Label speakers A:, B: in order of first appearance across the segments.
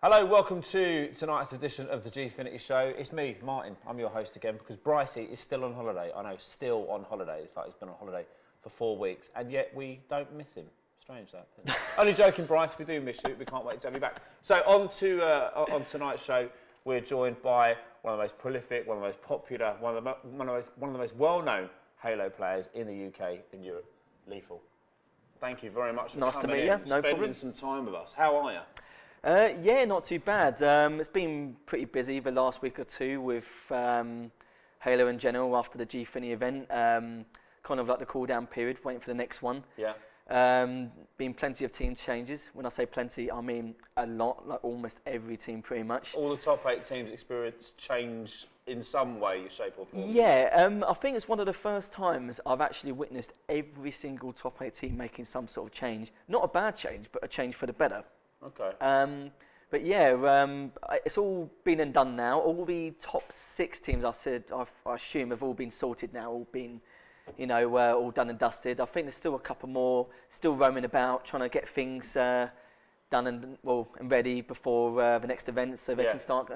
A: Hello, welcome to tonight's edition of the Gfinity show. It's me, Martin. I'm your host again because Brycey is still on holiday. I know, still on holiday. It's like he's been on holiday for 4 weeks, and yet we don't miss him. Strange that, isn't it? Only joking, Bryce. We do miss you. We can't wait to have you back. So on tonight's show, we're joined by one of the most prolific, one of the most popular, one of the most well-known Halo players in the UK and Europe, Lethal. Thank you very much for coming in and spending some time with us. How are you?
B: Yeah, not too bad. It's been pretty busy the last week or two with Halo in general after the Gfinity event. Kind of like the cool-down period, waiting for the next one.
A: Yeah.
B: Been plenty of team changes. When I say plenty, I mean a lot, like almost every team pretty much.
A: All the top 8 teams experience change in some way, shape or form.
B: Yeah, I think it's one of the first times I've actually witnessed every single top 8 team making some sort of change. Not a bad change, but a change for the better.
A: Okay.
B: But yeah, it's all been and done now. All the top 6 teams I assume have all been sorted now, all been, you know, all done and dusted. I think there's still a couple more still roaming about, trying to get things done and ready before the next event, so they can start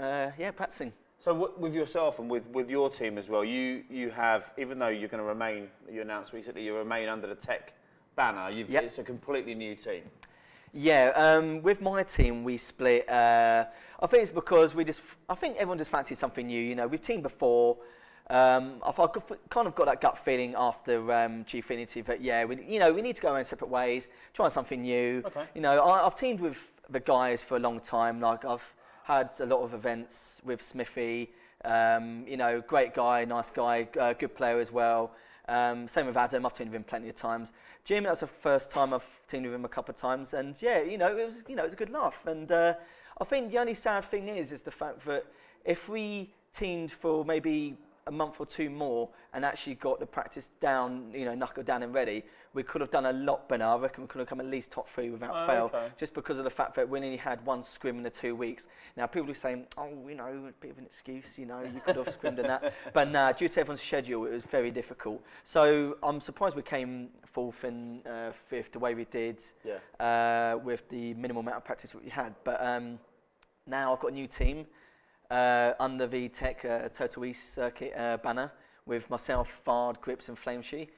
B: practicing. So
A: with yourself and with your team as well, you have, even though you're going to remain, you announced recently you remain under the Tech banner. It's a completely new team.
B: Yeah, with my team we split. I think it's because I think everyone just fancied something new. You know, we've teamed before. I've kind of got that gut feeling after Gfinity that we need to go our own separate ways, try something new.
A: Okay.
B: You know, I've teamed with the guys for a long time. Like I've had a lot of events with Smithy. You know, great guy, nice guy, good player as well. Same with Adam, I've teamed with him plenty of times. Jim, that's the first time I've teamed with him a couple of times, and yeah, it was a good laugh. And I think the only sad thing is the fact that if we teamed for maybe a month or 2 more and actually got the practice down, knuckled down and ready, we could have done a lot better. I reckon we could have come at least top 3 without fail, just because of the fact that we only had 1 scrim in the 2 weeks. Now, people are saying, a bit of an excuse, you could have scrimmed in that. But nah, due to everyone's schedule, it was very difficult. So I'm surprised we came 4th and 5th the way we did, with the minimal amount of practice that we had. But now I've got a new team under the Tech Total East circuit banner with myself, Vard, Grips and Flameshy.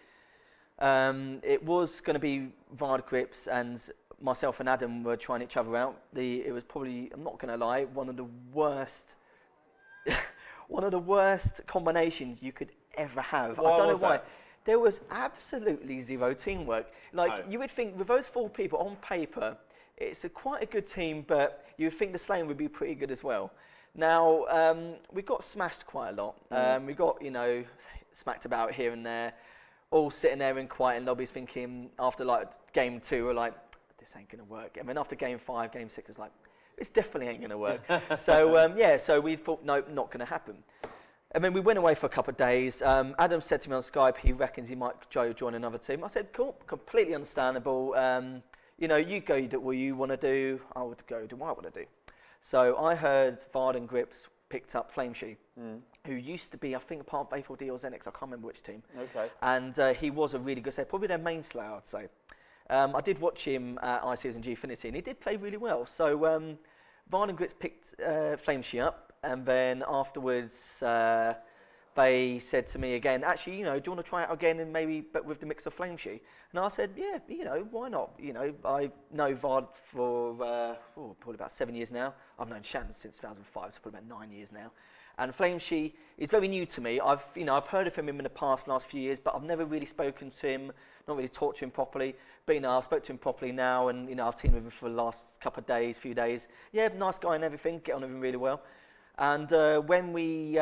B: It was going to be Vard, Grips and myself and Adam were trying each other out. It was probably, I'm not going to lie, one of the worst combinations you could ever have. I don't know why. There was absolutely zero teamwork. You would think with those 4 people on paper, it's quite a good team, but you would think the slaying would be pretty good as well. Now, we got smashed quite a lot. We got, smacked about here and there, all sitting there in quiet in lobbies thinking, after game 2, we're like, this ain't going to work. And then after game 5, game 6 was like, this definitely ain't going to work. So, so we thought, nope, not going to happen. And then we went away for a couple of days. Adam said to me on Skype, he reckons he might join another team. I said, cool, completely understandable. You go do what you want to do. I would go do what I want to do. So I heard Vard and Grips picked up Flameshy, who used to be, I think, a part of A4D or Zenix. I can't remember which team.
A: Okay.
B: And he was a really good player, probably their main slayer, I'd say. I did watch him at ICS and Gfinity, and he did play really well. So Vard and Grips picked Flameshy up, and then afterwards they said to me again, actually, do you want to try it again and maybe but with the mix of Flameshy? And I said, yeah, why not? I know Vard for probably about 7 years now. I've known Shannon since 2005, so probably about 9 years now. And Flameshy is very new to me. I've heard of him in the past, last few years, but I've never really spoken to him, not really talked to him properly. But I've spoke to him properly now, and I've teamed with him for the last couple of days, few days. Yeah, nice guy and everything, get on with him really well. And when we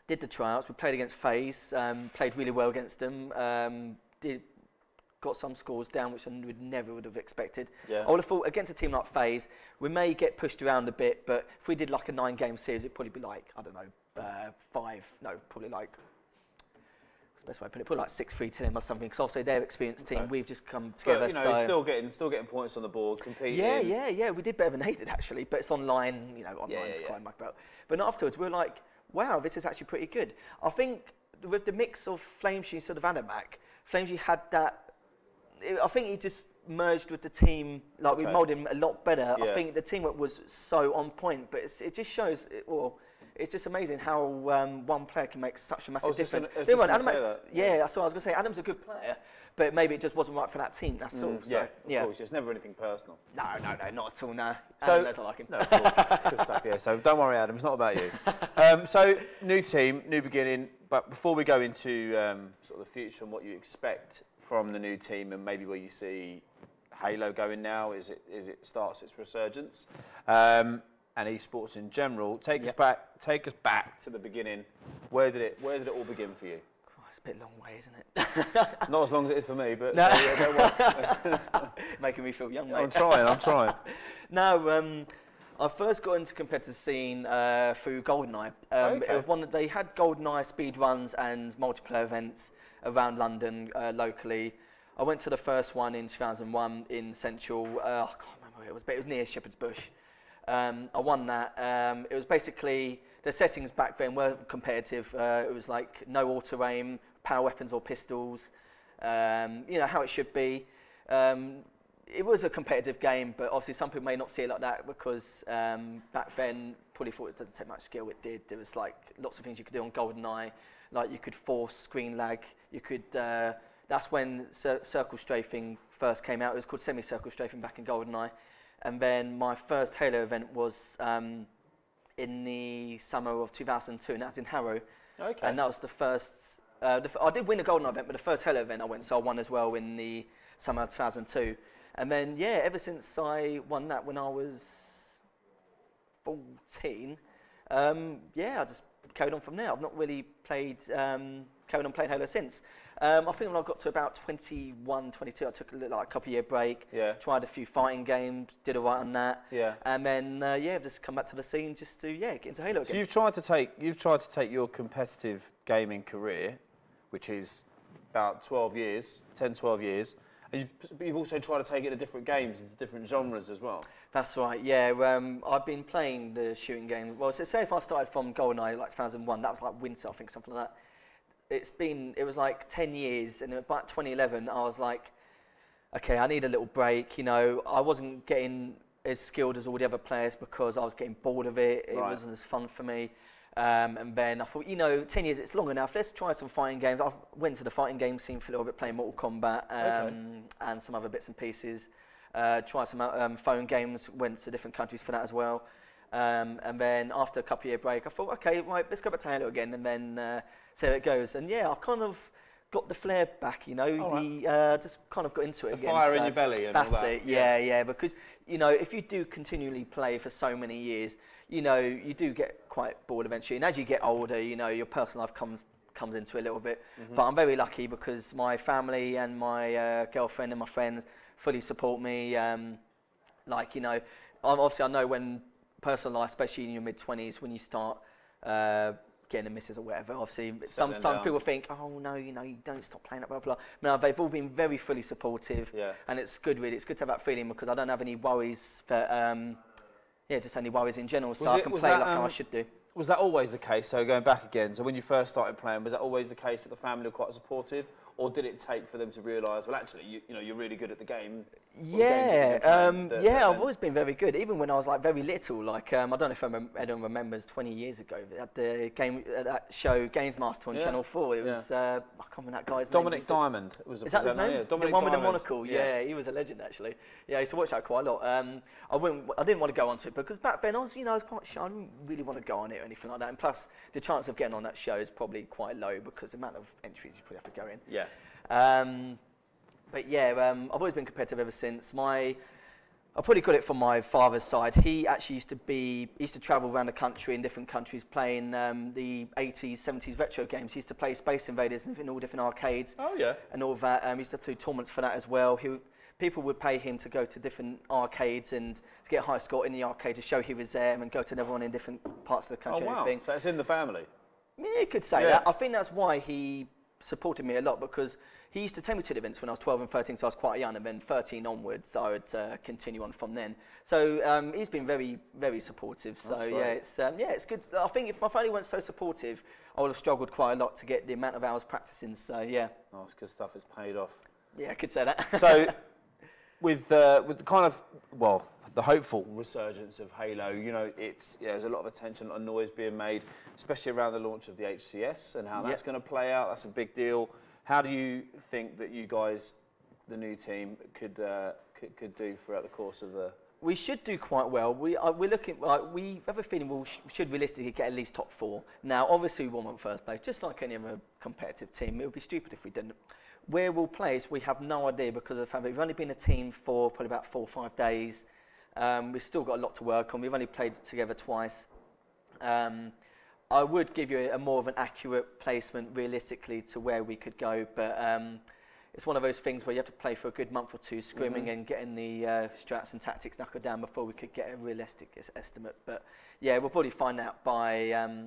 B: did the tryouts, we played against FaZe, played really well against them, got some scores down which I never would have expected. Yeah. I would have thought against a team like FaZe, we may get pushed around a bit, but if we did like a 9-game series, it'd probably be like, I don't know, probably like, what's the best way to put it, probably like 6-3 to them or something, because obviously they're experienced team, we've just come together.
A: But, still getting points on the board, competing.
B: Yeah, we did better than they did actually, but it's online, online is quite much better. But afterwards, we're like, wow, this is actually pretty good. I think with the mix of Flameshy sort of Adamak, Flameshy had that, I think he just merged with the team, like we moulded him a lot better.
A: Yeah.
B: I think the teamwork was so on point, but it just shows, it's just amazing how one player can make such a massive difference. That's what I was going to say. Adam's a good player, but maybe it just wasn't right for that team. That's all.
A: So, of course. It's never anything personal.
B: No, not at all. No.
A: So,
B: I like him.
A: No, cool. Good stuff. Yeah. So don't worry, Adam. It's not about you. So new team, new beginning. But before we go into sort of the future and what you expect from the new team, and maybe where you see Halo going now, is it starts its resurgence, and esports in general. Take us back to the beginning. Where did it all begin for you?
B: It's a bit long way, isn't it?
A: Not as long as it is for me, but
B: no.
A: Don't worry.
B: Making me feel young, mate.
A: I'm trying.
B: No, I first got into competitive scene through GoldenEye. It was one that they had GoldenEye speed runs and multiplayer events around London locally. I went to the first one in 2001 in Central. I can't remember where it was, but it was near Shepherd's Bush. I won that. It was basically, the settings back then were competitive. It was like no auto aim, power weapons or pistols. How it should be. It was a competitive game, but obviously some people may not see it like that because back then probably thought it doesn't take much skill. It did. There was like lots of things you could do on GoldenEye, like you could force screen lag. You could. That's when circle strafing first came out. It was called semi-circle strafing back in GoldenEye, and then my first Halo event was in the summer of 2002, and that was in Harrow. Okay. And that was the first. I did win a GoldenEye event, but the first Halo event I went, so I won as well in the summer of 2002. And then, ever since I won that when I was 14, I just carried on from there. I've not really carried on playing Halo since. I think when I got to about 21, 22, I took a couple year break, tried a few fighting games, did all right on that. Yeah. And then, I've just come back to the scene just to, get into Halo again.
A: So you've tried to take your competitive gaming career, which is about 12 years, and you've also tried to take it to different games, into different genres as well.
B: That's right, yeah. I've been playing the shooting games. Well, so say if I started from GoldenEye, like 2001, that was like winter, I think, something like that. It was like 10 years, and about 2011, I was like, okay, I need a little break. I wasn't getting as skilled as all the other players because I was getting bored of it. It wasn't as fun for me. And then I thought, 10 years, it's long enough. Let's try some fighting games. I went to the fighting game scene for a little bit, playing Mortal Kombat and some other bits and pieces. Tried some phone games, went to different countries for that as well. And then after a couple year break, I thought, okay, right, let's go back to Halo again and then see how it goes. And I kind of got the flair back, just kind of got into it again.
A: The fire in your belly and all that.
B: That's it, yeah, because, if you do continually play for so many years, you do get quite bored eventually. And as you get older, your personal life comes into it a little bit. Mm-hmm. But I'm very lucky because my family and my girlfriend and my friends fully support me. Obviously I know when personal life, especially in your mid-20s, when you start getting a missus or whatever, obviously some people think, oh no, you don't stop playing that, blah, blah, blah. No, they've all been very fully supportive. Yeah. And it's good, really. It's good to have that feeling because I don't have any worries that, just any worries in general, so I can play like how I should do.
A: Was that always the case? So going back again, so when you first started playing, was that always the case that the family were quite supportive, or did it take for them to realise, well, actually, you're really good at the game?
B: I've always been very good, even when I was like very little. Like I don't know if anyone remembers 20 years ago at the that show Games Master on Channel 4. It was I can't remember that guy's
A: Dominic Diamond.
B: Is that his name?
A: Yeah,
B: the one with the monocle. Yeah, he was a legend actually. Yeah, I used to watch that quite a lot. I didn't want to go onto it because back then I was quite shy. I didn't really want to go on it or anything like that. And plus, the chance of getting on that show is probably quite low because the amount of entries you probably have to go in.
A: Yeah.
B: I've always been competitive ever since. I probably got it from my father's side. He actually used to travel around the country in different countries playing the 80s, 70s retro games. He used to play Space Invaders in all different arcades.
A: Oh yeah.
B: And all of that. He used to do tournaments for that as well. People would pay him to go to different arcades and to get a high score in the arcade to show he was there and go to another one in different parts of the country.
A: Oh wow. So it's in the family.
B: Yeah, you could say that. I think that's why he supported me a lot because he used to take me to the events when I was 12 and 13, so I was quite young, and then 13 onwards, I would continue on from then. So he's been very, very supportive. So it's good. I think if my family weren't so supportive, I would have struggled quite a lot to get the amount of hours practicing. So yeah.
A: Oh, it's good stuff. It's paid off.
B: Yeah, I could say that.
A: So with the kind of, well, the hopeful resurgence of Halo, you know, there's a lot of attention and noise being made, especially around the launch of the HCS and how that's going to play out. That's a big deal. How do you think that you guys, the new team, could do throughout the course of the?
B: We should do quite well. We're looking like we have a feeling we should realistically get at least top 4. Now, obviously, we want first place, just like any other competitive team. It would be stupid if we didn't. Where we'll place, we have no idea because of the fact that we've only been a team for probably about 4 or 5 days. We've still got a lot to work on. We've only played together twice. I would give you a more of an accurate placement realistically to where we could go, but it's one of those things where you have to play for a good month or two, scrimming and getting the strats and tactics knuckled down before we could get a realistic estimate. But yeah, we'll probably find out by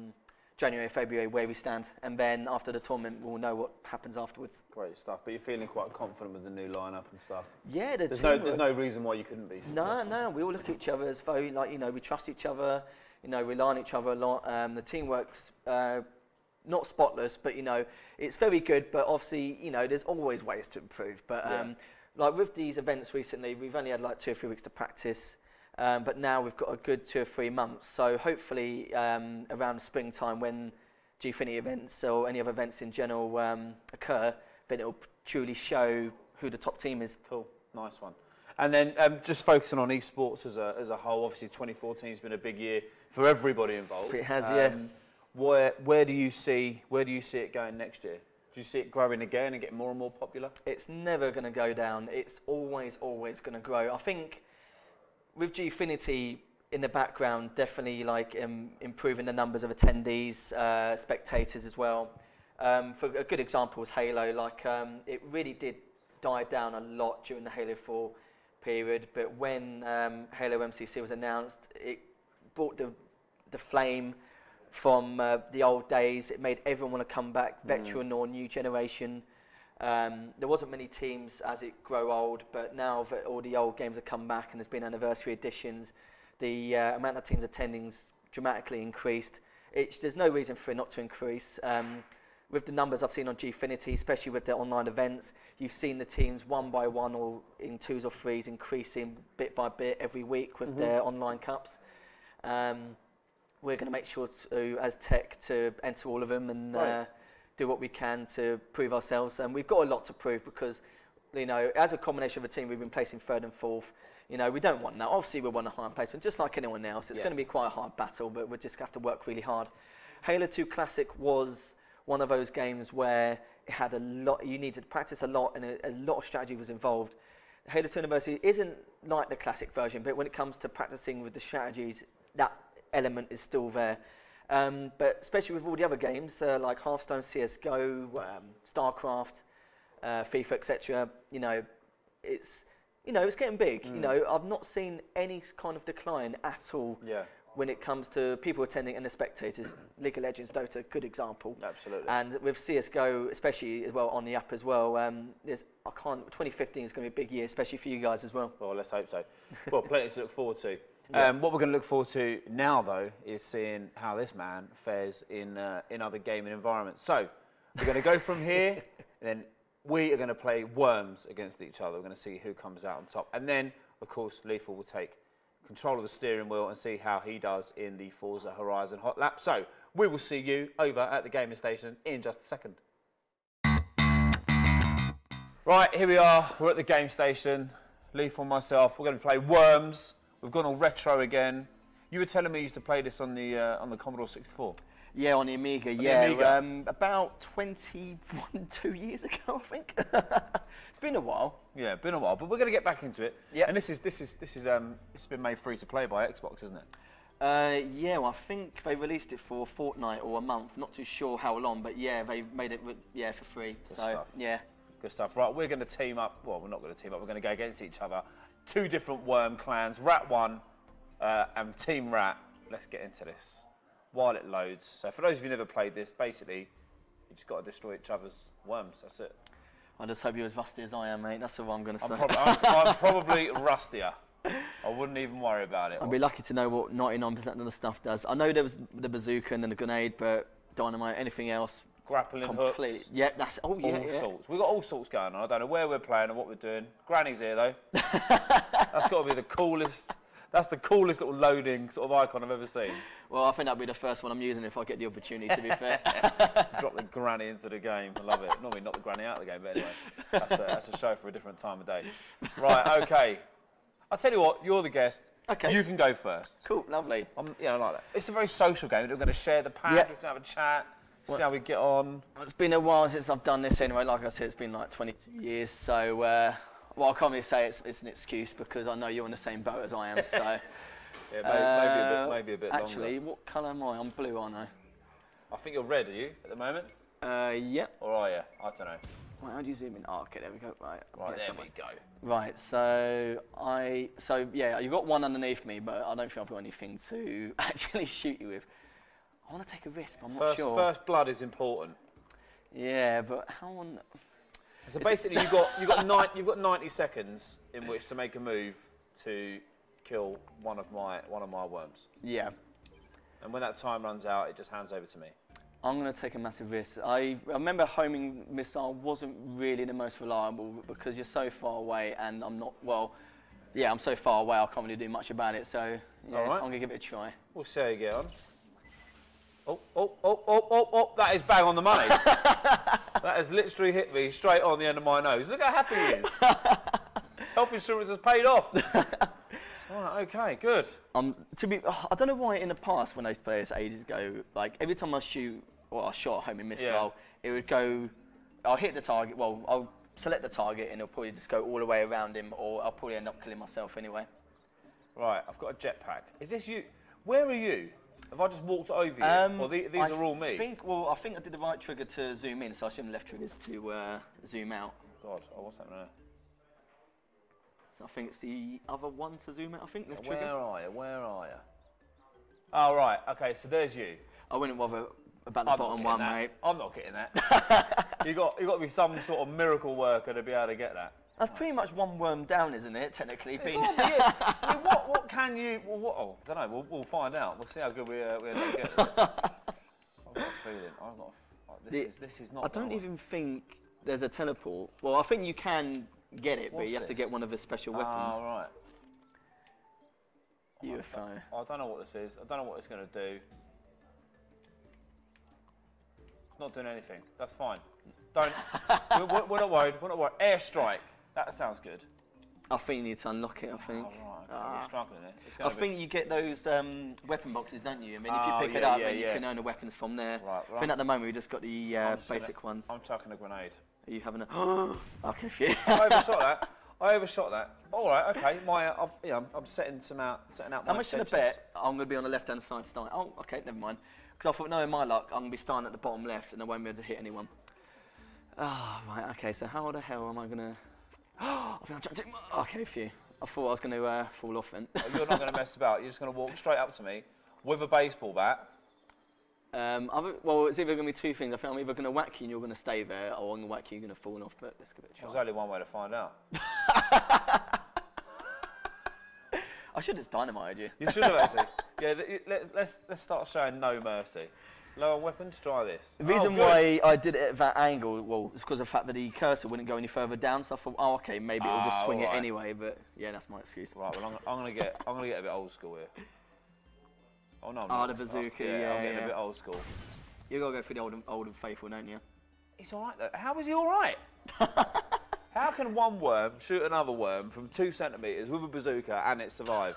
B: January, February where we stand, and then after the tournament we'll know what happens afterwards.
A: Great stuff. But you're feeling quite confident with the new lineup and stuff.
B: Yeah,
A: there's no reason why you couldn't be successful.
B: No, we all look at each other as though, like, you know, we trust each other. You know, rely on each other a lot. The team works not spotless, but you know, it's very good. But obviously, you know, there's always ways to improve. But like with these events recently, we've only had like 2 or 3 weeks to practice. But now we've got a good 2 or 3 months. So hopefully around springtime when Gfinity events or any other events in general occur, then it'll truly show who the top team is.
A: Cool, nice one. And then just focusing on esports as a whole, obviously 2014 has been a big year for everybody involved.
B: It has, yeah.
A: Where do you see it going next year? Do you see it growing again and getting more and more popular?
B: It's never going to go down. It's always going to grow. I think with Gfinity in the background, definitely like improving the numbers of attendees, spectators as well. For a good example was Halo. Like it really did die down a lot during the Halo 4 period, but when Halo MCC was announced, it brought the flame from the old days. It made everyone want to come back, veteran or new generation. There wasn't many teams as it grew old, but now that all the old games have come back and there's been anniversary editions, the amount of teams attending's dramatically increased. There's no reason for it not to increase. With the numbers I've seen on Gfinity, especially with the online events, you've seen the teams one by one or in 2s or 3s increasing bit by bit every week with their online cups. We're going to make sure to, as tech, to enter all of them and do what we can to prove ourselves. And we've got a lot to prove because, you know, as a combination of a team, we've been placing 3rd and 4th. You know, we don't want that. Obviously, we want a higher placement, just like anyone else. It's going to be quite a hard battle, but we just have to work really hard. Halo 2 Classic was one of those games where it had a lot, you needed to practice a lot and a lot of strategy was involved. Halo 2 University isn't like the classic version, but when it comes to practicing with the strategies, that element is still there. But especially with all the other games like Hearthstone, CSGO, StarCraft, FIFA, etc., you know, it's getting big. You know, I've not seen any kind of decline at all. Yeah. When it comes to people attending and the spectators. League of Legends, Dota, good example.
A: Absolutely.
B: And with CSGO, especially as well on the app as well, 2015 is going to be a big year, especially for you guys as well.
A: Well, let's hope so. Well, plenty to look forward to. What we're going to look forward to now, though, is seeing how this man fares in other gaming environments. So we're going to go from here, and then we are going to play worms against each other. We're going to see who comes out on top. And then, of course, Lethal will take control of the steering wheel and see how he does in the Forza Horizon Hot Lap. So we will see you over at the gaming station in just a second. Right, here we are. We're at the game station. Lethal and myself. We're going to play Worms. We've gone all retro again. You were telling me you used to play this on the Commodore 64.
B: Yeah, on the Amiga. About 2 years ago, I think. It's been a while.
A: Yeah, been a while, but we're going to get back into it.
B: Yeah.
A: And this it's been made free to play by Xbox, isn't it?
B: Yeah, well, I think they released it for a fortnight or a month. Not too sure how long, but yeah, they made it for free.
A: Good stuff.
B: Yeah.
A: Good stuff. Right, we're going to team up. Well, we're not going to team up. We're going to go against each other. 2 different worm clans, Rat 1 and Team Rat. Let's get into this while it loads. So for those of you who never played this, basically, you just got to destroy each other's worms. That's it.
B: I just hope you're as rusty as I am, mate. That's all I'm going to say.
A: I'm probably rustier. I wouldn't even worry about it.
B: I'd be lucky to know what 99% of the stuff does. I know there was the bazooka and then the grenade, but dynamite, anything else,
A: grappling hooks.
B: Yeah, that's all
A: sorts. We've got all sorts going on. I don't know where we're playing or what we're doing. Granny's here though. That's got to be the coolest. That's the coolest little loading sort of icon I've ever seen.
B: Well, I think that'll be the first one I'm using if I get the opportunity, to be fair.
A: Drop the granny into the game. I love it. Normally knock the granny out of the game, but anyway, that's a show for a different time of day. Right, okay. I'll tell you what, you're the guest.
B: Okay.
A: You can go first.
B: Cool, lovely.
A: Yeah, I like that. It's a very social game. We're going to share the pad, we're going to have a chat, see how we get on.
B: Well, it's been a while since I've done this anyway. Like I said, it's been like 22 years, so... well, I can't really say it's an excuse because I know you're in the same boat as I am, so...
A: Yeah, maybe a bit longer.
B: Actually, what colour am I? I'm blue, aren't I?
A: I think you're red, are you, at the moment?
B: Yeah.
A: Or are you? I don't know.
B: Wait, how do you zoom in? Oh, okay, there we go. Right,
A: there we go.
B: Right, so yeah, you've got one underneath me, but I don't think I've got anything to actually shoot you with. I want to take a risk, but I'm not sure.
A: First blood is important.
B: Yeah, but how on...
A: So basically, you've got 90 seconds in which to make a move to kill one of my worms.
B: Yeah.
A: And when that time runs out, it just hands over to me.
B: I'm going to take a massive risk. I remember homing missile wasn't really the most reliable because you're so far away, and I'm not yeah, I'm so far away I can't really do much about it. So yeah, I'm going to give it a try.
A: We'll see how you get on. Oh! That is bang on the money. That has literally hit me straight on the end of my nose. Look how happy he is. Health insurance has paid off. Right, okay, good.
B: I don't know why in the past when I used to play this ages ago, like every time I shot a homing missile, it would go, I'll hit the target, I'll select the target and it'll probably just go all the way around him, or I'll probably end up killing myself anyway.
A: Right, I've got a jetpack. Is this you? Where are you? Have I just walked over you? Or these are all me?
B: I think I did the right trigger to zoom in, so I assume the left triggers to zoom out.
A: God, what's happening there?
B: So I think it's the other one to zoom out, I think, left
A: Where
B: trigger.
A: Where are you? Oh, right, okay, so there's you.
B: I wouldn't bother about the bottom one, mate.
A: I'm not getting that. you got to be some sort of miracle worker to be able to get that.
B: That's pretty much one worm down, isn't it, technically?
A: Yeah. I mean, what can you... I don't know, we'll find out. We'll see how good we end up getting this. I've got a feeling. This is not...
B: I don't even think there's a teleport. Well, I think you can get it, but you have to get one of the special weapons.
A: Oh, right.
B: UFO.
A: I don't know what this is. I don't know what it's going to do. It's not doing anything. That's fine. Don't... we're not worried. We're not worried. Airstrike. That sounds good.
B: I think you need to unlock it, I think.
A: Oh, right. You're struggling there.
B: I think you get those weapon boxes, don't you? I mean, if you pick it up, then you can earn the weapons from there. Right. I think at the moment we just got the basic ones.
A: I'm chucking a grenade.
B: Are you having a... Okay, phew.
A: I overshot that. All right, okay. I'm setting out my
B: How much should I bet I'm going to be on the left-hand side starting? Oh, okay, never mind. Because I thought, no, in my luck, I'm going to be starting at the bottom left and I won't be able to hit anyone. Ah, right, okay, so how the hell am I going to... I think I'm trying to... Okay, phew. I thought I was going to fall off then.
A: You're not going to mess about. You're just going to walk straight up to me with a baseball bat.
B: Well, it's either going to be two things. I think I'm either going to whack you and you're going to stay there, or I'm going to whack you and you're going to fall off, but let's give it a try.
A: There's only one way to find out.
B: I should have just dynamited you.
A: You should have actually. Yeah, let's start showing no mercy. Lower weapons, try this.
B: The reason why I did it at that angle, well, it's because of the fact that the cursor wouldn't go any further down, so I thought, oh, okay, maybe it'll just swing it anyway, but yeah, that's my excuse.
A: Right, well, I'm gonna get a bit old school here. Oh no,
B: the bazooka,
A: I'm getting a bit old school.
B: You gotta go for the old and faithful, don't you?
A: He's all right though. How is he all right? How can one worm shoot another worm from 2 centimetres with a bazooka and it survive?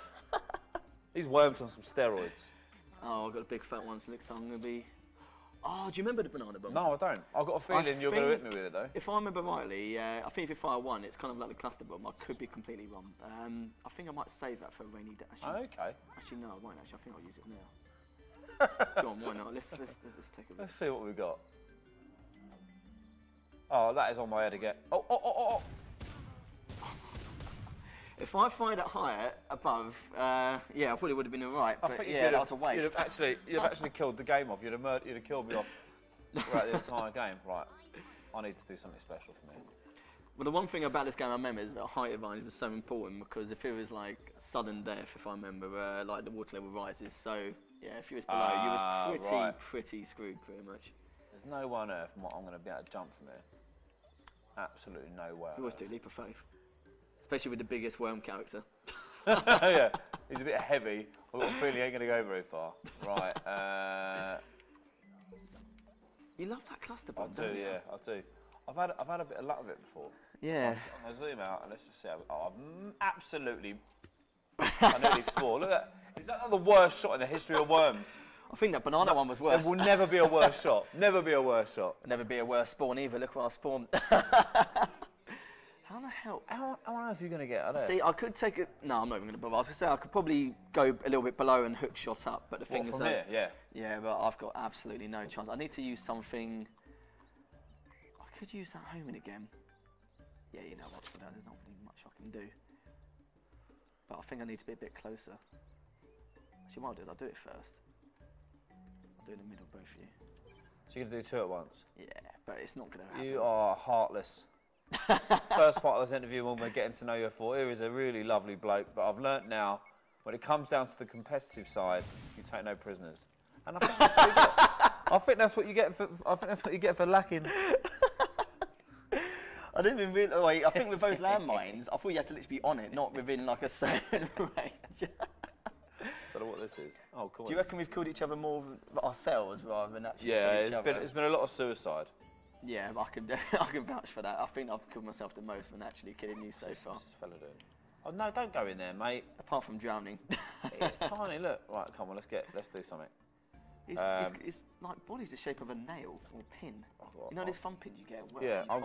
A: These worms on some steroids.
B: Oh, I've got a big fat one, so next time I'm going to be... Oh, do you remember the banana bomb?
A: No, I don't. I've got a feeling you're going to hit me with it, though.
B: If I remember rightly, I think if you fire one, it's kind of like the cluster bomb. I could be completely wrong. I think I might save that for a rainy day. Actually,
A: okay.
B: Actually, no, I won't, actually. I think I'll use it now. Go on, why not? Let's take a look.
A: Let's see what we've got. Oh, that is on my head again. Oh.
B: If I fired it higher, above, yeah, I probably would have been all right. But yeah, that was a waste.
A: You'd have actually killed the game off. You'd have killed me off throughout the entire game. Right, I need to do something special for me.
B: Well, the one thing about this game I remember is that height advantage was so important, because if it was like sudden death, if I remember, like the water level rises. So yeah, if you was below, you was pretty screwed, pretty much.
A: There's no way on earth I'm going to be able to jump from here. Absolutely no way.
B: You always do leap of faith, especially with the biggest worm character.
A: Yeah, he's a bit heavy. I've got a feeling he ain't going to go very far. Right.
B: You love that cluster bomb,
A: I do,
B: don't you?
A: yeah, I do. I've had a bit of luck with it before.
B: Yeah.
A: So I'm going to zoom out and let's just see how. Oh, absolutely. I nearly swore. Look at that. Is that not the worst shot in the history of worms?
B: I think that banana one was worse.
A: There will never be a worse shot. Never be a worse shot.
B: Never be a worse spawn either. Look where I spawned. How the hell?
A: How on earth are you going to get out of there?
B: See, I could take it. No, I'm not even going to bother. I was going to say I could probably go a little bit below and hook shot up, but the thing is
A: from here, yeah.
B: Yeah, but I've got absolutely no chance. I need to use something. I could use that homing again. Yeah, you know what? For that, there's not really much I can do. But I think I need to be a bit closer. Actually, what I'll do is I'll do it first. I'll do it in the middle, both of you.
A: So you're going to do two at once?
B: Yeah, but it's not going to happen.
A: You are heartless. First part of this interview, when we're getting to know you for, here is a really lovely bloke, but I've learnt now, when it comes down to the competitive side, you take no prisoners. And I think that's what you get. I think that's what you get for lacking.
B: I didn't even realise. Wait, I think with those landmines, I thought you had to literally be on it, not within like a certain range.
A: I don't know what this is. Oh, cool.
B: Do you reckon we've killed each other more ourselves rather than actually
A: Yeah,
B: killing each other?
A: it's been a lot of suicide.
B: Yeah, I can vouch for that. I think I've killed myself the most when actually killing you so far.
A: What's this fella doing? Oh no, don't go in there, mate.
B: Apart from drowning.
A: It's tiny. Look. Right, come on, let's do something.
B: His like body's the shape of a nail or pin. You know these fun pins you get?
A: Yeah, I'm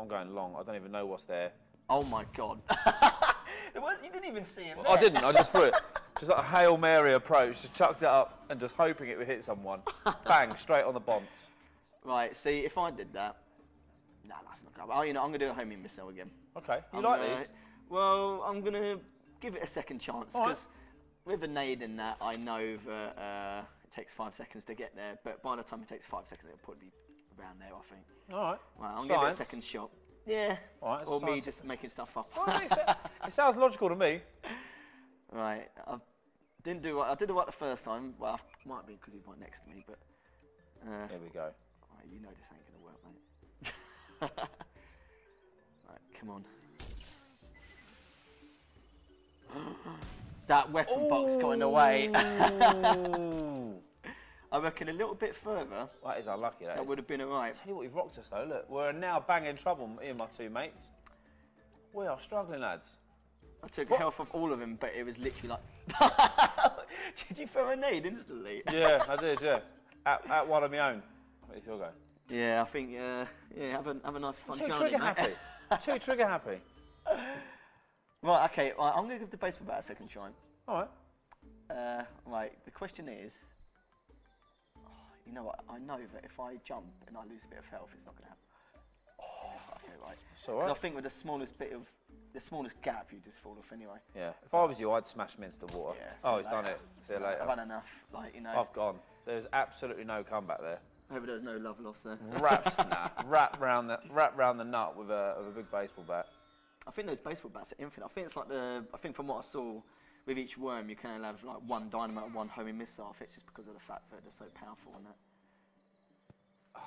A: going long. I don't even know what's there.
B: Oh my god. You didn't even see him.
A: I didn't. I just threw it. Just like a Hail Mary approach. Just chucked it up and just hoping it would hit someone. Bang! Straight on the bonds.
B: Right. See, if I did that, nah, that's not good. Oh, you know, I'm gonna do a homing missile again.
A: Okay. You like these?
B: Well, I'm gonna give it a second chance because with a nade in that, I know that it takes 5 seconds to get there, but by the time it takes 5 seconds, it'll probably be around there, I think.
A: All right.
B: Right, I'm gonna give it a second shot. Yeah.
A: All right.
B: Or me just making stuff up.
A: Well, it sounds logical to me.
B: Right. I did it right the first time. Well, might be because he was right next to me, but.
A: Here we go.
B: Right, you know this ain't gonna work, mate. Right, come on. That weapon box got in the way. I reckon a little bit further.
A: That is unlucky.
B: That would have been alright.
A: Tell you what, you've rocked us though. Look, we're now banging trouble, me and my two mates. We are struggling, lads.
B: I took health off all of them, but it was literally like. Did you throw a nade instantly?
A: Yeah, I did. Yeah, at one of my own. It's your go.
B: Yeah, I think. Yeah, have a nice fun.
A: Too trigger happy. Too trigger happy.
B: Right. Okay. Right, I'm gonna give the baseball bat a second try.
A: All right.
B: Right. The question is. You know what? I know that if I jump and I lose a bit of health, it's not going to happen. Okay, right.
A: So right.
B: I think with the smallest gap, you just fall off anyway.
A: Yeah. If I was you, I'd smash him into the water.
B: Yeah,
A: oh, he's done it. See you later.
B: I've had enough. Like, you know.
A: I've gone. There's absolutely no comeback there.
B: I hope there's no love lost there.
A: Wrap round the nut with a big baseball bat.
B: I think those baseball bats are infinite. I think it's like I think from what I saw, with each worm, you can only have like one dynamite and one homing missile. It's just because of the fact that they're so powerful and that.
A: Oh,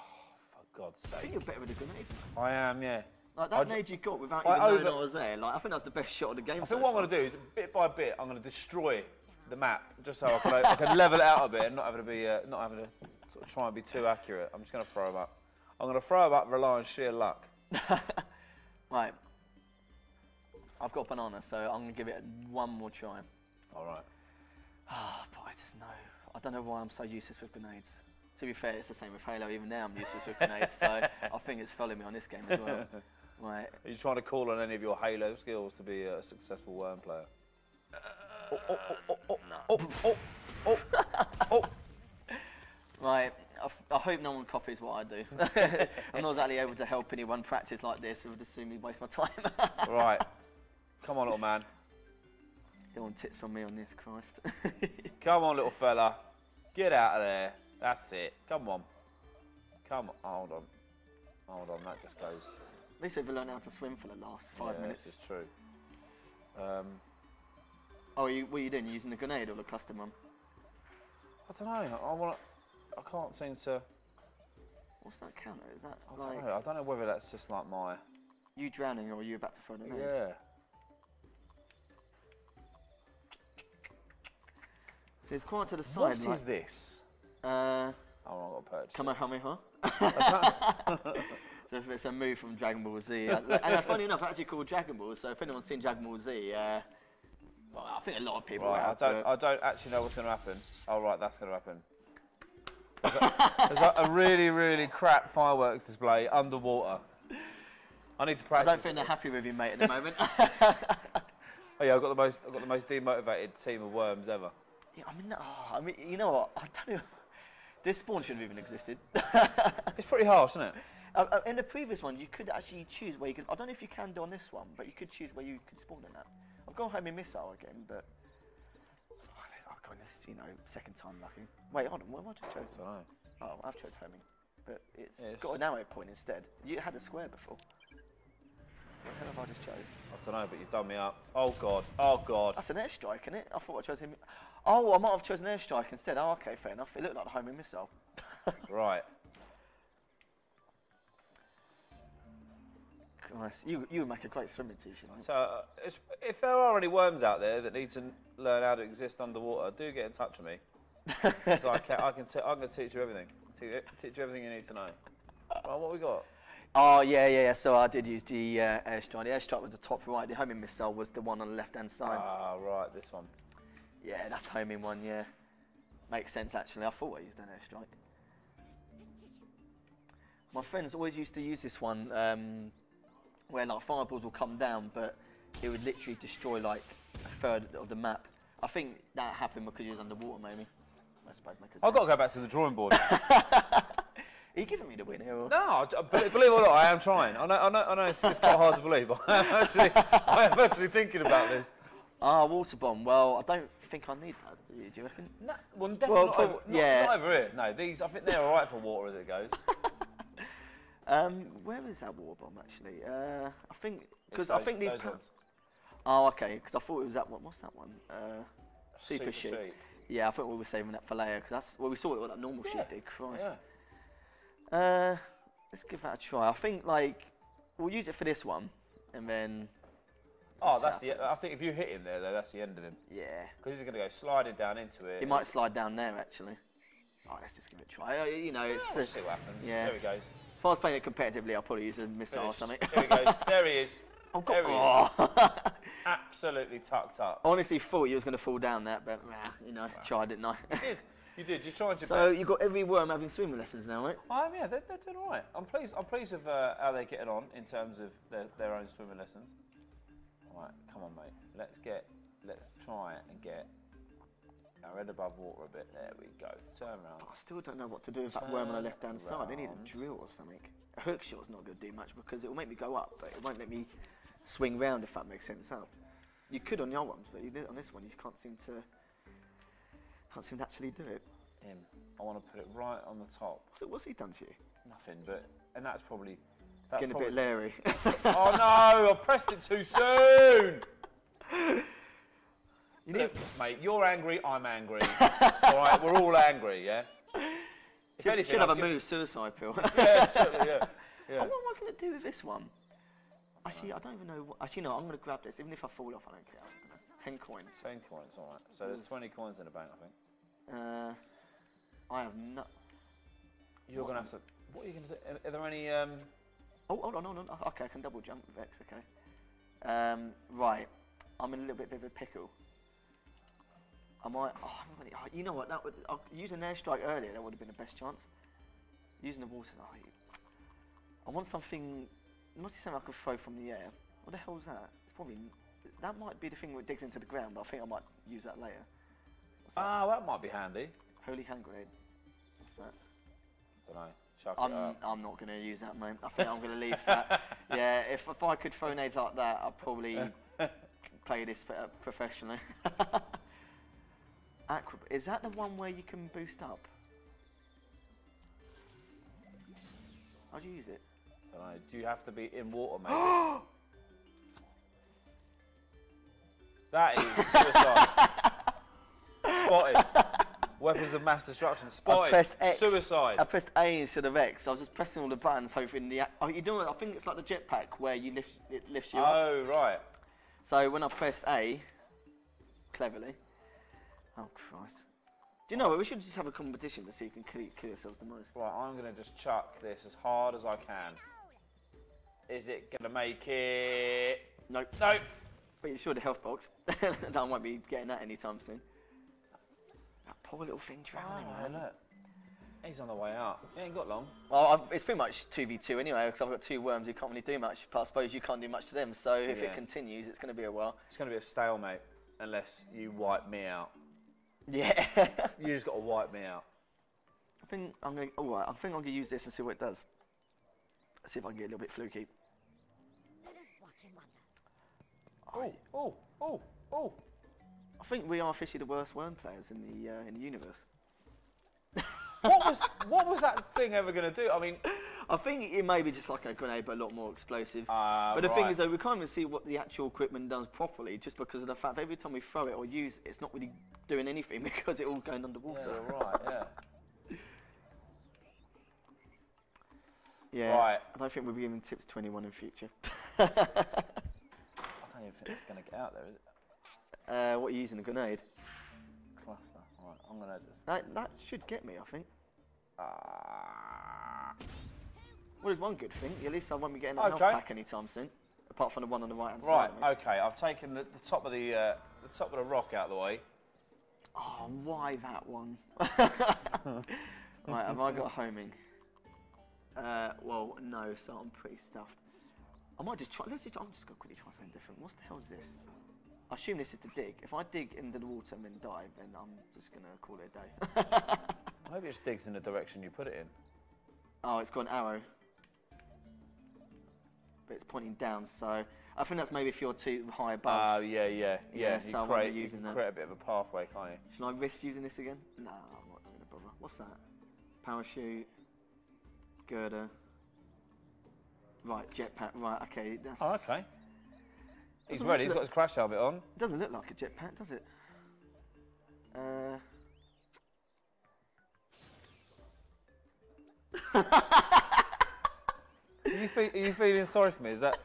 A: for God's sake!
B: I think you're better with a grenade.
A: I am, yeah.
B: Like that nade you got without even knowing I was there. Like I think that's the best shot of the game.
A: I think what I'm going to do is bit by bit, I'm going to destroy the map just so I can level it out a bit and not having to sort of try and be too accurate. I'm just going to throw them up. I'm going to throw them up, rely on sheer luck.
B: Right. I've got banana, so I'm going to give it one more try.
A: All right.
B: Oh, but I just know. I don't know why I'm so useless with grenades. To be fair, it's the same with Halo. Even now, I'm useless with grenades, so I think it's following me on this game as well. Right.
A: Are you trying to call on any of your Halo skills to be a successful worm player?
B: Right. I hope no one copies what I do. I'm not exactly able to help anyone practice like this. It would just see me waste my time.
A: Right. Come on, little man.
B: Don't want tips from me on this, Christ.
A: Come on, little fella. Get out of there. That's it. Come on. Come on. Hold on. Hold on. That just goes.
B: At least we've learned how to swim for the last 5 minutes.
A: This is true.
B: Oh, what are you doing? You using the grenade or the cluster bomb?
A: I don't know. I can't seem to.
B: What's that counter? Is that
A: I don't know. I don't know whether that's just like my...
B: You drowning or are you about to throw the net?
A: Yeah.
B: So it's quite to the side.
A: What is this?
B: Oh,
A: I've got to purchase
B: Kamehameha. So if it's a move from Dragon Ball Z. And funny enough, actually called Dragon Ball. So if anyone's seen Dragon Ball Z, well, I think a lot of people
A: right,
B: have.
A: I don't actually know what's going to happen. Oh, right, that's going to happen. There's like a really, really crap fireworks display underwater. I need to practice.
B: I don't think they're happy with you, mate, at the moment.
A: Oh yeah, I've got the most demotivated team of worms ever.
B: Yeah, I mean, you know what? I don't know. This spawn shouldn't have even existed.
A: It's pretty harsh, isn't it?
B: In the previous one, you could actually choose where you could. I don't know if you can do on this one, but you could choose where you could spawn in that. I've gone homing missile again, but I've gone this, second time lucky. Wait, hold on, what have I just chosen? Oh, I've chosen homing, but it's got an arrow point instead. You had a square before. What the hell have I just chosen?
A: I don't know, but you've done me up. Oh god, oh god.
B: That's an airstrike, isn't it? I thought I chose him. Oh, I might have chosen airstrike instead. Oh, okay, fair enough. It looked like a homing missile.
A: Right.
B: Nice. You would make a great swimming t-shirt.
A: So, if there are any worms out there that need to learn how to exist underwater, do get in touch with me. Because I can teach you everything. Teach you everything you need to know. Right, what we got?
B: Oh, yeah. So I did use the airstrike. The airstrike was the top right. The homing missile was the one on the left-hand side.
A: Ah, right, this one.
B: Yeah, that's the homing one, yeah. Makes sense, actually. I thought I used an airstrike. My friends always used to use this one where like fireballs will come down, but it would literally destroy like a third of the map. I think that happened because he was underwater, maybe. I suppose.
A: I've got to go back to the drawing board.
B: Are you giving me the win here? Or?
A: No, believe it or not, I am trying. I know it's quite hard to believe, but I am actually thinking about this.
B: Ah, water bomb. Well, I don't think I need that. Do you reckon?
A: No, well, definitely not over here. No, these. I think they're all right for water as it goes.
B: Where is that water bomb actually? I think
A: Because
B: I think these.
A: ones.
B: Oh, okay. Because I thought it was that one. What's that one? Super sheep.
A: sheep.
B: Yeah, I thought we were saving that for later because that's well, we saw it what that normal sheep did. Christ.
A: Yeah.
B: Let's give that a try. I think like we'll use it for this one, and then.
A: Oh, that's the. I think if you hit him there, though, that's the end of him.
B: Yeah.
A: Because he's going to go sliding down into it.
B: He might slide down there actually. Oh, let's just give it a try. You know, it's.
A: We'll see what happens.
B: Yeah.
A: There he goes.
B: If I was playing it competitively, I'd probably use a missile or something.
A: There he goes. There he is.
B: Oh,
A: there he is. Absolutely tucked up.
B: I honestly thought you was going to fall down that, but tried, didn't I?
A: You did. You tried your best.
B: So you've got every worm having swimming lessons now, right?
A: Yeah, they're doing all right. I'm pleased with how they're getting on in terms of their own swimming lessons. All right, come on, mate. Let's try and get our head above water a bit. There we go. Turn around.
B: I still don't know what to do with that worm on the left-hand side. They need a drill or something. A hook shot's not going to do much because it will make me go up, but it won't let me swing round if that makes sense. You could on the other ones, but you did on this one. You can't seem to actually do it.
A: I want to put it right on the top.
B: What's he done to you?
A: Nothing, and that's probably.
B: That's getting a bit leery.
A: Oh no! I pressed it too soon. Look, mate, you're angry. I'm angry. All right, we're all angry. Yeah. If
B: you
A: anything,
B: should have a move suicide pill.
A: Yeah.
B: What am I going to do with this one? Actually, I don't even know. Actually, no, I'm going to grab this. Even if I fall off, I don't care. 10 coins.
A: 10 coins, all right. So there's 20 coins in the bank, I think.
B: I have no.
A: You're going to have to. What are you going to do? Are there any?
B: Oh, hold on. Okay, I can double jump with X. Okay. Right. I'm in a little bit of a pickle. I might. You know what? I'll use an airstrike earlier. That would have been the best chance. Using the water. I want something. Not something I could throw from the air. What the hell is that? It's probably. That might be the thing that digs into the ground, but I think I might use that later.
A: That might be handy.
B: Holy hand grenade. What's that?
A: I don't know. Chuck it up.
B: I'm not going to use that, mate. I think I'm going to leave that. Yeah, if I could throw nades like that, I'd probably play this professionally. Is that the one where you can boost up? How do you use it?
A: I don't know. Do you have to be in water, mate? That is suicide. Spotted. Weapons of mass destruction.
B: I
A: Spotted.
B: pressed X.
A: Suicide.
B: I pressed A instead of X. I was just pressing all the buttons, hoping the. Oh, you know what? I think it's like the jetpack where it lifts you up.
A: Oh, right.
B: So when I pressed A, cleverly. Oh Christ. Do you know what? We should just have a competition to see who can kill yourselves the most.
A: Right, I'm going to just chuck this as hard as I can. Is it going to make it?
B: Nope.
A: Nope.
B: But you sure the health box. That I won't be getting that anytime soon. That poor little thing drowning, man.
A: Look. He's on the way out. He ain't got long.
B: Well, it's pretty much 2v2 anyway, because I've got 2 worms who can't really do much. But I suppose you can't do much to them, so if it continues, it's going to be a while.
A: It's going to be a stalemate unless you wipe me out.
B: Yeah.
A: You just got to wipe me out.
B: I think I'm going to use this and see what it does. See if I can get a little bit fluky.
A: Oh.
B: I think we are officially the worst worm players in the universe.
A: What was that thing ever going to do? I mean,
B: I think it may be just like a grenade, but a lot more explosive. But the thing is, though, we can't even see what the actual equipment does properly, just because of the fact that every time we throw it or use it, it's not really doing anything because it's all going underwater.
A: Yeah, right. Yeah.
B: Yeah.
A: Right.
B: I don't think we'll be giving tips to anyone in future.
A: I don't even think it's going to get out there, is it?
B: What are you using, a grenade?
A: Cluster. Right, I'm going to just...
B: That should get me, I think. Well, there's one good thing. At least I won't be getting a health pack anytime soon, apart from the one on the right-hand side.
A: Right. Okay. I've taken the top of the rock out of the way.
B: Oh, why that one? Right. Have I got homing? Well, no. So I'm pretty stuffed. I might just try. I'm just gonna quickly try something different. What the hell is this? I assume this is to dig. If I dig into the water and then dive, then I'm just gonna call it a day.
A: Maybe it just digs in the direction you put it in.
B: Oh, it's got an arrow. But it's pointing down, so I think that's maybe if you're too high above.
A: Oh, yeah.
B: So
A: You can create a bit of a pathway, can't you?
B: Should I risk using this again? No, I'm not going to bother. What's that? Parachute, girder. Right, jetpack. Right, okay. That's.
A: Oh, okay. He's ready. He's got his crash helmet on.
B: It doesn't look like a jetpack, does it?
A: Are you feeling sorry for me? Is that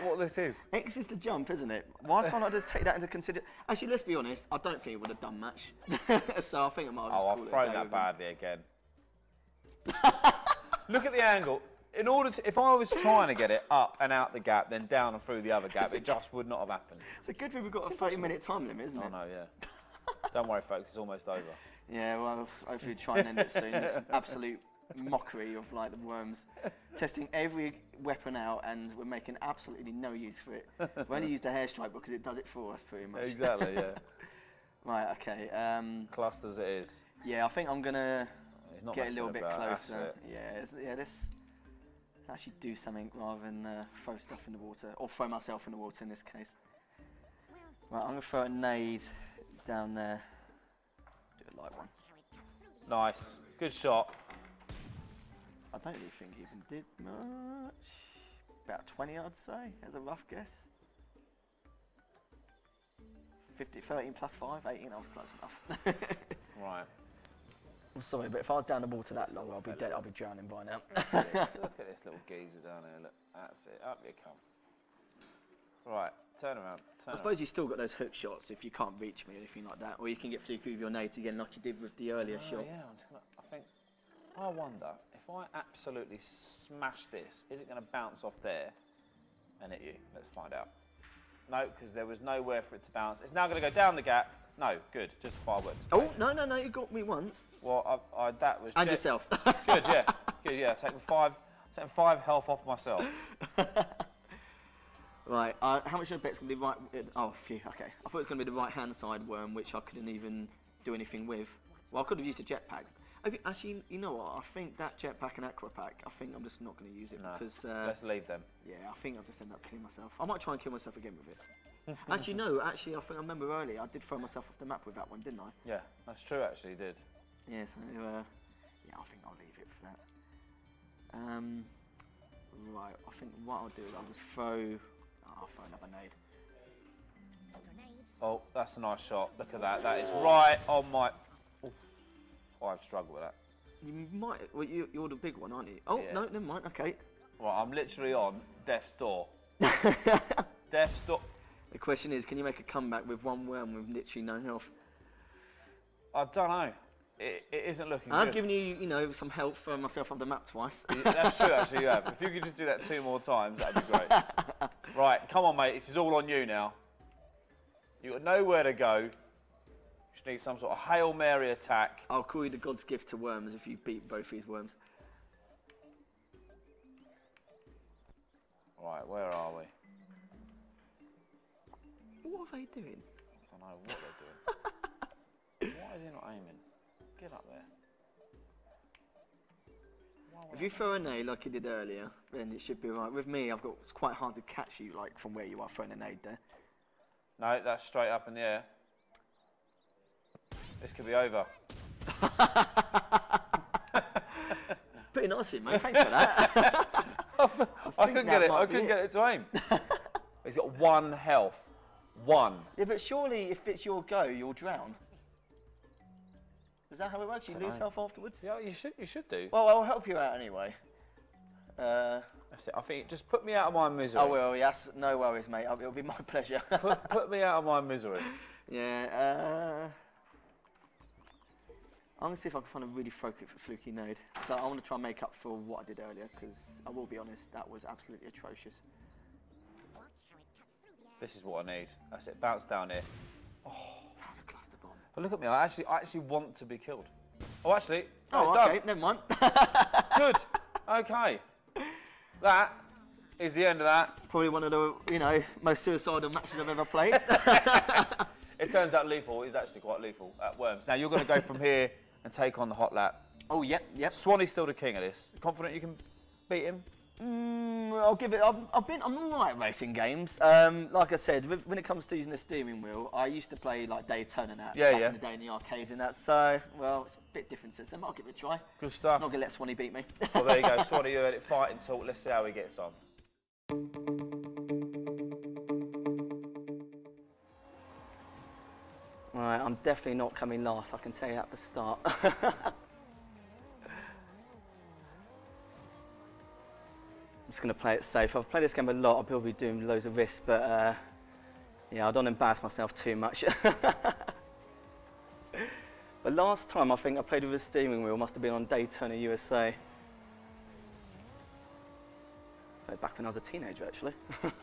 A: what this is?
B: X is to jump, isn't it? Why can't I just take that into consideration? Actually, let's be honest. I don't think it would have done much. So I think I might just call
A: I've
B: it
A: thrown
B: a day
A: that
B: with
A: badly again. Look at the angle. In order to, if I was trying to get it up and out the gap, then down and through the other gap, it just would not have happened.
B: It's a good thing we've got a 30-minute time limit, isn't it?
A: I know, yeah. Don't worry, folks. It's almost over.
B: Yeah, well, hopefully try and end it soon. It's absolute mockery of like the worms. Testing every weapon out and we're making absolutely no use for it. We've only used a hairstrike because it does it for us pretty much.
A: Exactly, yeah.
B: Right, okay.
A: Clusters it is.
B: Yeah, I think I'm going to get a little bit closer.
A: Yeah,
B: let's actually do something rather than throw stuff in the water, or throw myself in the water in this case. Right, I'm going to throw a nade down there. Do a light one.
A: Nice. Good shot.
B: I don't really think he even did much. About 20, I'd say, as a rough guess. 13 plus 5, 18, I was close enough.
A: Right.
B: I'm sorry, but if I was down the water that long, I'll be dead. I'll be drowning by now.
A: Look at this little geezer down there. Look, that's it. Up you come. Right, turn around.
B: I suppose you still got those hook shots if you can't reach me or anything like that, or you can get fluky with your nades again, like you did with the earlier shot.
A: Yeah, I wonder if I absolutely smash this, is it going to bounce off there and hit you? Let's find out. No, because there was nowhere for it to bounce. It's now going to go down the gap. No, good. Just fireworks.
B: Oh, no, you got me once.
A: Well, that was.
B: And yourself.
A: Good, yeah. Good, yeah. Taking five health off myself.
B: Right, how much of the bet's going to be right? Oh, phew, okay. I thought it was going to be the right-hand side worm, which I couldn't even do anything with. Well, I could have used a jetpack. Actually, you know what? I think that jetpack and aqua pack, I think I'm just not going to use it because...
A: let's leave them.
B: Yeah, I think I'll just end up killing myself. I might try and kill myself again with it. Actually, no. Actually, I think I remember earlier I did throw myself off the map with that one, didn't I?
A: Yeah, that's true. Actually, you did.
B: Yeah. So yeah, I think I'll leave it for that. Right. I think what I'll do is I'll just throw. I'll throw another nade.
A: Oh, that's a nice shot. Look at that. That is right on my. Oh, I'd struggle with that.
B: You might. Well, you're the big one, aren't you? Oh,
A: Yeah.
B: no, never mind. Okay.
A: Right, I'm literally on death's door. Death's door.
B: The question is, can you make a comeback with one worm with literally no health?
A: I don't know. It isn't looking good.
B: I've given you, you know, some help throwing myself on the map twice.
A: That's true, actually, you have. If you could just do that 2 more times, that'd be great. Right, come on, mate. This is all on you now. You've got nowhere to go. You just need some sort of Hail Mary attack.
B: I'll call you the God's gift to worms if you beat both these worms.
A: Right, where are we?
B: What are they doing?
A: I don't know what they're doing. Why is he not aiming? Get up there.
B: If you throw a nade like you did earlier, then it should be right. With me, it's quite hard to catch you, like from where you are throwing a nade there.
A: No, that's straight up in the air. This could be over.
B: Pretty nice of you, mate. Thanks for that.
A: I couldn't get it. I couldn't get it to aim. He's got 1 health. 1.
B: Yeah, but surely if it's your go, you'll drown. Is that how it works? You lose health afterwards?
A: Yeah, you should do.
B: Well, I'll help you out anyway.
A: That's it. I think just put me out of my misery.
B: I will, yes. No worries, mate. It'll be my pleasure.
A: put me out of my misery.
B: Yeah. I'm going to see if I can find a really fluky nade. So I want to try and make up for what I did earlier, because I will be honest, that was absolutely atrocious.
A: This is what I need. That's it. Bounce down here.
B: Oh, that was a cluster bomb.
A: But look at me. I actually want to be killed. Oh, actually. No,
B: Oh,
A: it's
B: okay.
A: done.
B: Never mind.
A: Good. Okay. That is the end of that.
B: Probably one of the, you know, most suicidal matches I've ever played.
A: It turns out lethal is actually quite lethal at Worms. Now you're going to go from here and take on the hot lap.
B: Oh, yep.
A: Swanee's still the king of this. Confident you can beat him?
B: I'll give it. I'm all right at racing games. Like I said, when it comes to using the steering wheel, I used to play like Daytona and that back in the day in the arcades and that. So, well, it's a bit different since then. I'll give it a try.
A: Good stuff.
B: I'm not gonna let Swanee beat me.
A: Well, there you go, Swanee. You had it fighting talk. Let's see how he gets on.
B: Right, I'm definitely not coming last. I can tell you at the start. I'm just going to play it safe. I've played this game a lot. I'll probably be doing loads of risks, but yeah, I don't embarrass myself too much. But last time I think I played with a steering wheel must have been on Daytona, USA. Back when I was a teenager, actually. Don't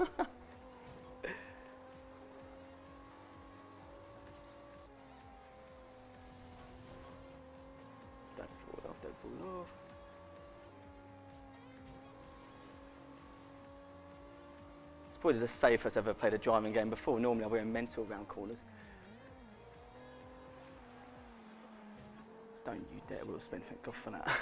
B: fall off, don't fall off. Probably the safest I've ever played a driving game before. Normally I wear mental around corners. Don't you dare Will Smith, thank God for that.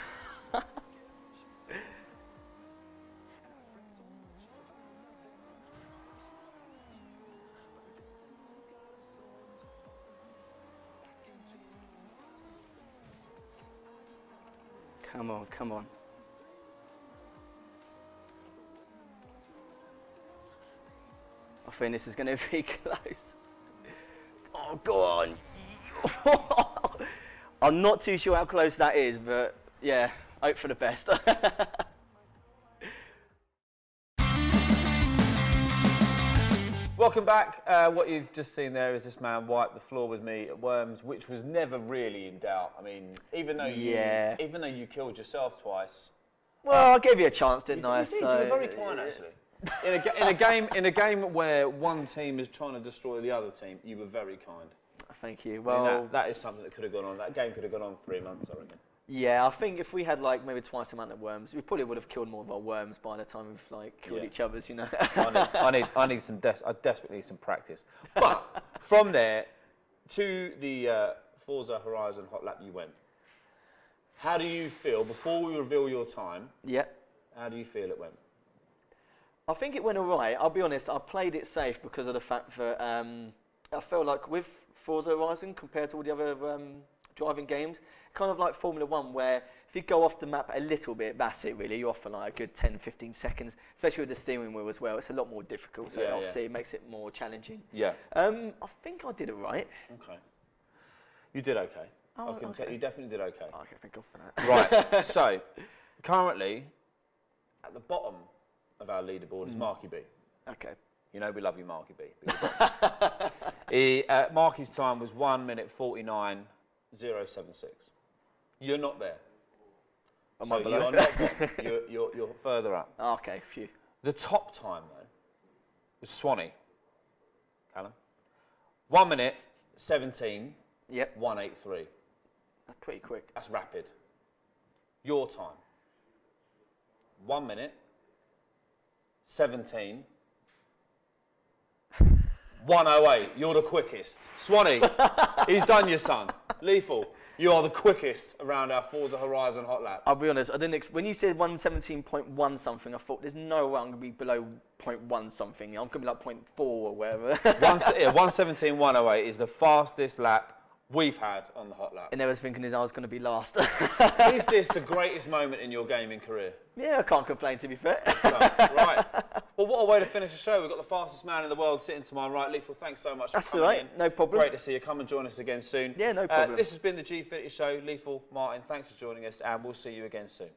B: Come on, come on. I think this is going to be close. Oh, go on. I'm not too sure how close that is, but yeah, hope for the best.
A: Welcome back. What you've just seen there is this man wipe the floor with me at Worms, which was never really in doubt. I mean, even though you killed yourself twice.
B: Well, I gave you a chance, didn't I?
A: You were very kind, actually. In a game where one team is trying to destroy the other team, you were very kind.
B: Thank you.
A: Well, I mean, that is something that could have gone on. That game could have gone on 3 months, I reckon.
B: Yeah, I think if we had like maybe twice the amount of worms, we probably would have killed more of our worms by the time we've like killed each other's, you know.
A: I desperately need some practice. But from there to the Forza Horizon Hot Lap, you went. How do you feel before we reveal your time?
B: Yeah.
A: How do you feel it went?
B: I think it went all right. I'll be honest, I played it safe because of the fact that I felt like with Forza Horizon compared to all the other driving games, kind of like Formula 1 where if you go off the map a little bit, that's it really, you're off for like a good 10-15 seconds, especially with the steering wheel as well. It's a lot more difficult, so obviously it makes it more challenging.
A: Yeah.
B: I think I did it right.
A: Okay. You did okay.
B: Oh,
A: I can
B: okay.
A: tell you definitely did okay.
B: Oh, okay, thank God for that.
A: Right, so currently at the bottom of our leaderboard is Marky B.
B: Okay.
A: You know we love you, Marky B. Marky's time was 1 minute 49.076. You're not there.
B: Am I below?
A: You are not bottom. You're further up.
B: Okay, phew.
A: The top time though was Swanee. Callum. 1 minute 17.
B: Yep.
A: 183.
B: That's pretty quick.
A: That's rapid. Your time. 1 minute 17. 108. You're the quickest. Swanee, he's done your son. Lethal, you are the quickest around our Forza Horizon hot lap.
B: I'll be honest, I didn't. When you said 117.1 something, I thought there's no way I'm going to be below 0.1 something. I'm going to be like 0.4 or whatever.
A: 117.108 is the fastest lap we've had on the hot lap.
B: And I was thinking I was going to be last.
A: Is this the greatest moment in your gaming career?
B: Yeah, I can't complain, to be fair.
A: Right. Well, what a way to finish the show. We've got the fastest man in the world sitting to my right. Lethal, thanks so much for coming in.
B: No problem.
A: Great to see you. Come and join us again soon.
B: Yeah, no problem.
A: This has been the Gfinity Show. Lethal, Martin, thanks for joining us, and we'll see you again soon.